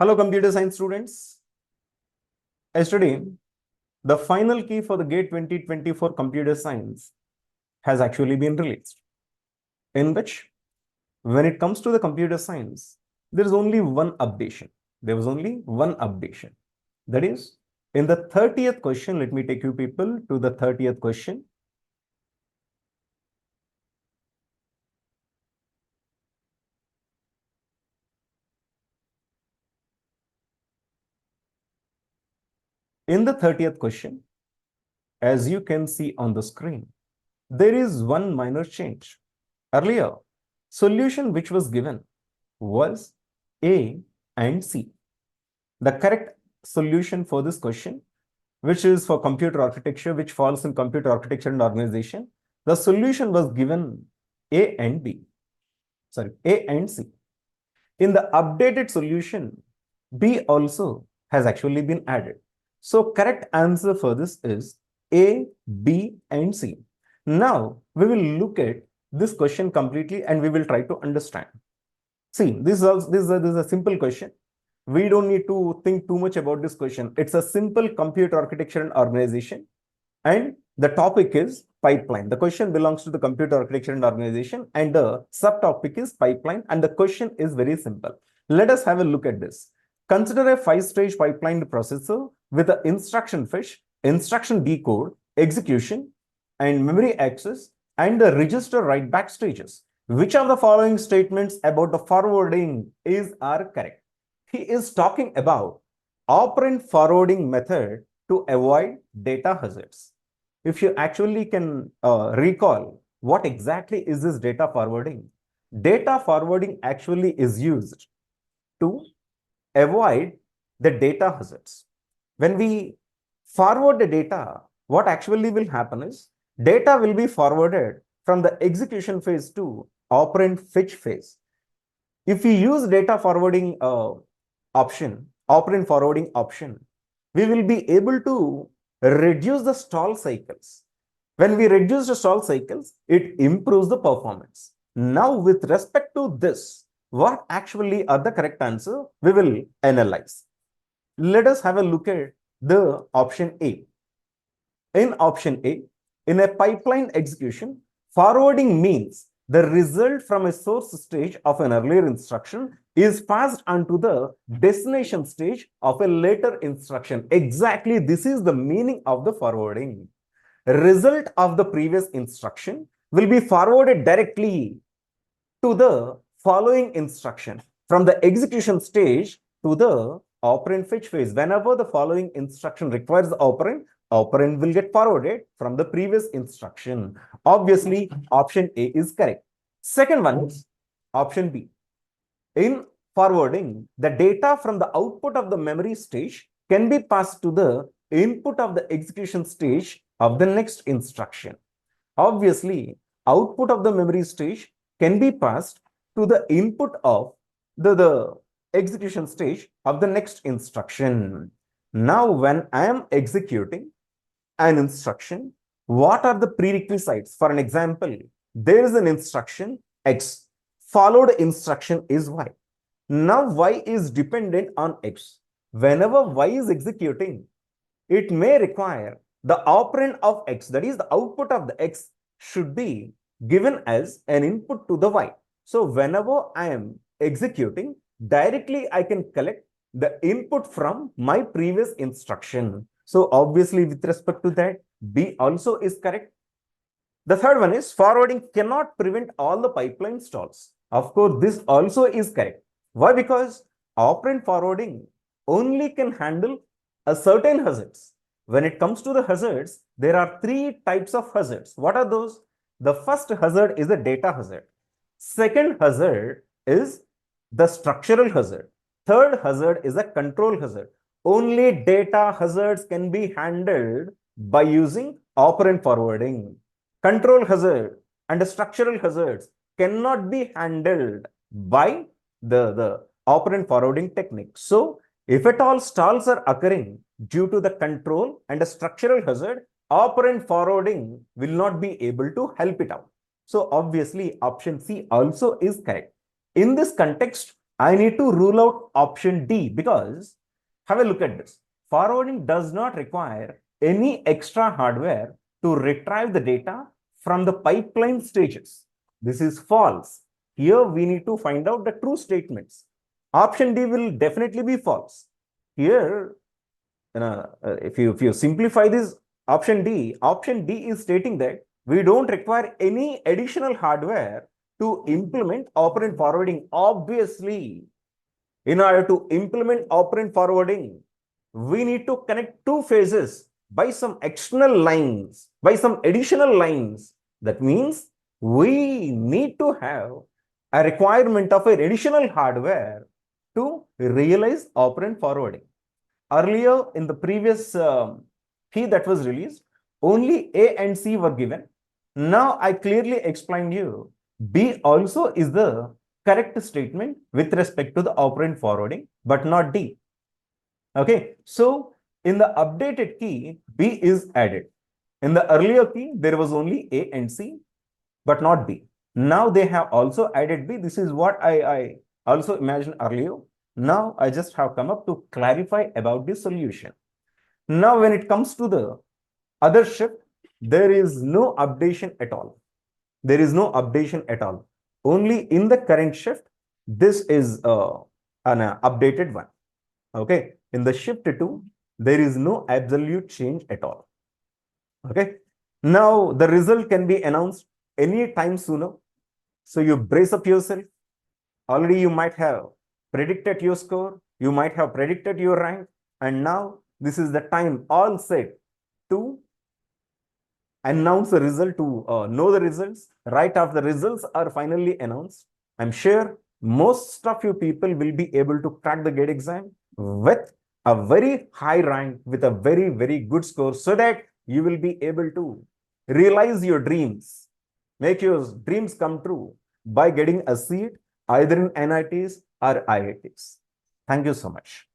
Hello, computer science students. Yesterday, the final key for the GATE 2024 computer science has actually been released, in which, when it comes to the computer science, there is only one updation. There was only one updation. That is, in the 30th question, let me take you people to the 30th question. In the 30th question, as you can see on the screen, there is one minor change. Earlier, solution which was given was A and C. The correct solution for this question, which is for computer architecture, which falls in computer architecture and organization, the solution was given A and B. Sorry, A and C. In the updated solution, B also has actually been added. So correct answer for this is A, B, and C. Now we will look at this question completely and we will try to understand. See, this is a simple question. We don't need to think too much about this question. It's a simple computer architecture and organization. And the topic is pipeline. The question belongs to the computer architecture and organization, and the subtopic is pipeline. And the question is very simple. Let us have a look at this. Consider a 5-stage pipeline processor with an instruction fetch, instruction decode, execution, and memory access, and the register write back stages. Which of the following statements about the forwarding are correct? He is talking about operand forwarding method to avoid data hazards. If you actually can recall what exactly is this data forwarding actually is used to avoid the data hazards. When we forward the data, what actually will happen is data will be forwarded from the execution phase to operand fetch phase. If we use data forwarding operand forwarding option, we will be able to reduce the stall cycles. When we reduce the stall cycles, it improves the performance. Now, with respect to this, what actually are the correct answer? We will analyze. Let us have a look at the option A. In option A, in a pipeline execution, forwarding means the result from a source stage of an earlier instruction is passed on to the destination stage of a later instruction. Exactly, this is the meaning of the forwarding. Result of the previous instruction will be forwarded directly to the following instruction from the execution stage to the operand fetch phase. Whenever the following instruction requires the operand will get forwarded from the previous instruction. Obviously, option A is correct. Second one is option B. In forwarding, the data from the output of the memory stage can be passed to the input of the execution stage of the next instruction. Obviously, output of the memory stage can be passed to the input of the execution stage of the next instruction. Now, when I am executing an instruction, what are the prerequisites? For an example, there is an instruction X, followed instruction is Y. Now Y is dependent on X. Whenever Y is executing, it may require the operand of X, that is the output of the X, should be given as an input to the Y. So whenever I am executing, directly I can collect the input from my previous instruction. So obviously, with respect to that, B also is correct. The third one is forwarding cannot prevent all the pipeline stalls. Of course, this also is correct. Why? Because operand forwarding only can handle a certain hazards. When it comes to the hazards, there are 3 types of hazards. What are those? The first hazard is a data hazard. Second hazard is the structural hazard. Third hazard is a control hazard. Only data hazards can be handled by using operand forwarding. Control hazard and the structural hazards cannot be handled by the operand forwarding technique. So, if at all stalls are occurring due to the control and a structural hazard, operand forwarding will not be able to help it out. So, obviously, option C also is correct. In this context, I need to rule out option D because have a look at this. Forwarding does not require any extra hardware to retrieve the data from the pipeline stages. This is false. Here we need to find out the true statements. Option D will definitely be false. Here, if you simplify this option D is stating that we don't require any additional hardware to implement operand forwarding. Obviously, in order to implement operand forwarding, we need to connect two phases by some external lines, by some additional lines. That means we need to have a requirement of an additional hardware to realize operand forwarding. Earlier in the previous key that was released, only A and C were given. Now I clearly explained you B also is the correct statement with respect to the operand forwarding, but not D. Okay, so in the updated key, B is added. In the earlier key, there was only A and C, but not B. Now they have also added B. This is what I also imagined earlier. Now I just have come up to clarify about the solution. Now when it comes to the other shift, there is no updation at all. There is no updation at all. Only in the current shift, this is an updated one. Okay, in the shift 2, there is no absolute change at all. Okay, now the result can be announced any time sooner. So you brace up yourself. Already you might have predicted your score, you might have predicted your rank, and now this is the time all set to announce the result, to know the results. Right after the results are finally announced, I'm sure most of you people will be able to crack the GATE exam with a very high rank, with a very, very good score, so that you will be able to realize your dreams, make your dreams come true by getting a seat either in NITs or IITs. Thank you so much.